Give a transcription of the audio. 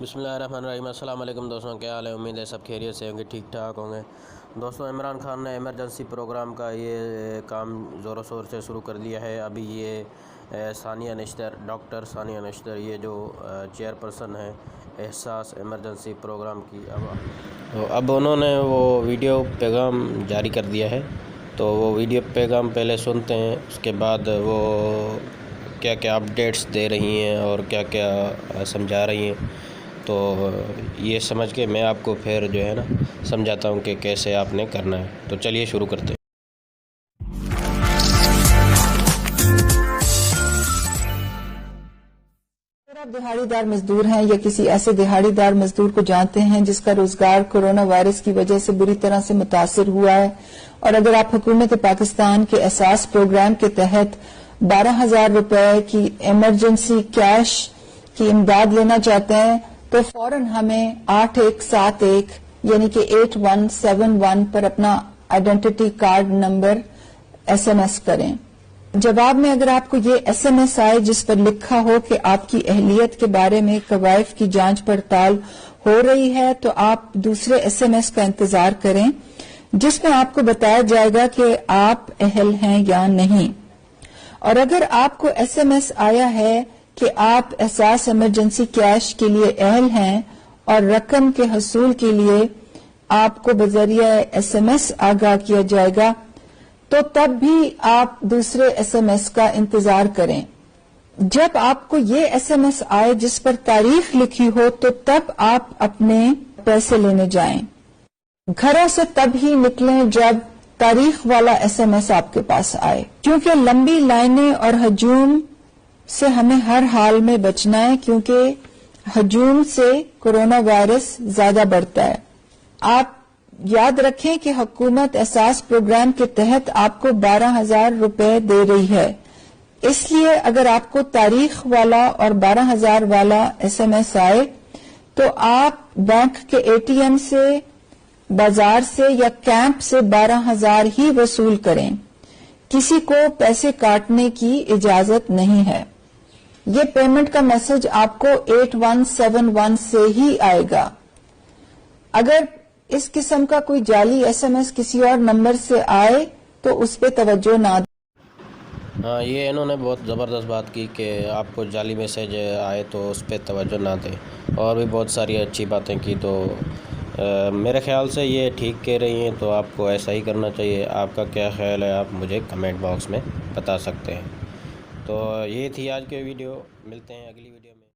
بسم اللہ الرحمن الرحیم۔ السلام علیکم دوستوں، کیا حال ہے؟ امید ہے سب خیریت سے ہوں گے، ٹھیک ٹھاک ہوں گے۔ دوستوں، عمران خان نے ایمرجنسی پروگرام کا یہ کام زور و شور سے شروع کر دیا ہے۔ ابھی یہ ثانیہ نشتر، ڈاکٹر ثانیہ نشتر، یہ جو چیئر پرسن ہے احساس ایمرجنسی پروگرام کی، اب انہوں نے وہ ویڈیو پیغام جاری کر دیا ہے۔ تو وہ ویڈیو پیغام پہلے سنتے ہیں، اس کے بعد وہ کیا کیا اپڈیٹس دے رہی ہیں اور کیا کیا سمجھا رہی ہیں، تو یہ سمجھ کے میں آپ کو پھر جو ہے نا سمجھاتا ہوں کہ کیسے آپ نے کرنا ہے۔ تو چلیے شروع کرتے ہیں۔ اگر آپ دہاڑی دار مزدور ہیں یا کسی ایسے دہاڑی دار مزدور کو جانتے ہیں جس کا روزگار کورونا وائرس کی وجہ سے بری طرح سے متاثر ہوا ہے، اور اگر آپ حکومت پاکستان کے احساس پروگرام کے تحت 12,000 روپے کی ایمرجنسی کیش کی امداد لینا چاہتے ہیں تو فوراً ہمیں 8171 یعنی کہ 8171 پر اپنا آئیڈینٹی کارڈ نمبر SMS کریں۔ جواب میں اگر آپ کو یہ SMS آئے جس پر لکھا ہو کہ آپ کی اہلیت کے بارے میں قوائف کی جانچ پڑتال ہو رہی ہے، تو آپ دوسرے SMS کا انتظار کریں جس میں آپ کو بتایا جائے گا کہ آپ اہل ہیں یا نہیں۔ اور اگر آپ کو SMS آیا ہے کہ آپ احساس ایمرجنسی کیش کے لیے اہل ہیں اور رقم کے حصول کے لیے آپ کو بذریعہ SMS آگاہ کیا جائے گا، تو تب بھی آپ دوسرے SMS کا انتظار کریں۔ جب آپ کو یہ SMS آئے جس پر تاریخ لکھی ہو تو تب آپ اپنے پیسے لینے جائیں۔ گھروں سے تب ہی نکلیں جب تاریخ والا SMS آپ کے پاس آئے، کیونکہ لمبی لائنیں اور ہجوم سے ہمیں ہر حال میں بچنا ہے، کیونکہ ہجوم سے کورونا وائرس زیادہ بڑھتا ہے۔ آپ یاد رکھیں کہ حکومت احساس پروگرام کے تحت آپ کو 12,000 روپے دے رہی ہے، اس لیے اگر آپ کو تاریخ والا اور 12,000 والا SMS آئے تو آپ بینک کے ATM سے، بازار سے یا کیمپ سے 12,000 ہی وصول کریں۔ کسی کو پیسے کاٹنے کی اجازت نہیں ہے۔ یہ پیمنٹ کا میسج آپ کو 8171 سے ہی آئے گا۔ اگر اس قسم کا کوئی جعلی SMS کسی اور نمبر سے آئے تو اس پہ توجہ نہ دیں۔ ہاں، یہ انہوں نے بہت زبردست بات کی کہ آپ کو جعلی میسج آئے تو اس پہ توجہ نہ دیں، اور بھی بہت ساری اچھی باتیں کی۔ تو میرے خیال سے یہ ٹھیک کہہ رہی ہیں، تو آپ کو ایسا ہی کرنا چاہیے۔ آپ کا کیا خیال ہے، آپ مجھے کمنٹ باکس میں بتا سکتے ہیں۔ تو یہ تھی آج کی ویڈیو، ملتے ہیں اگلی ویڈیو میں۔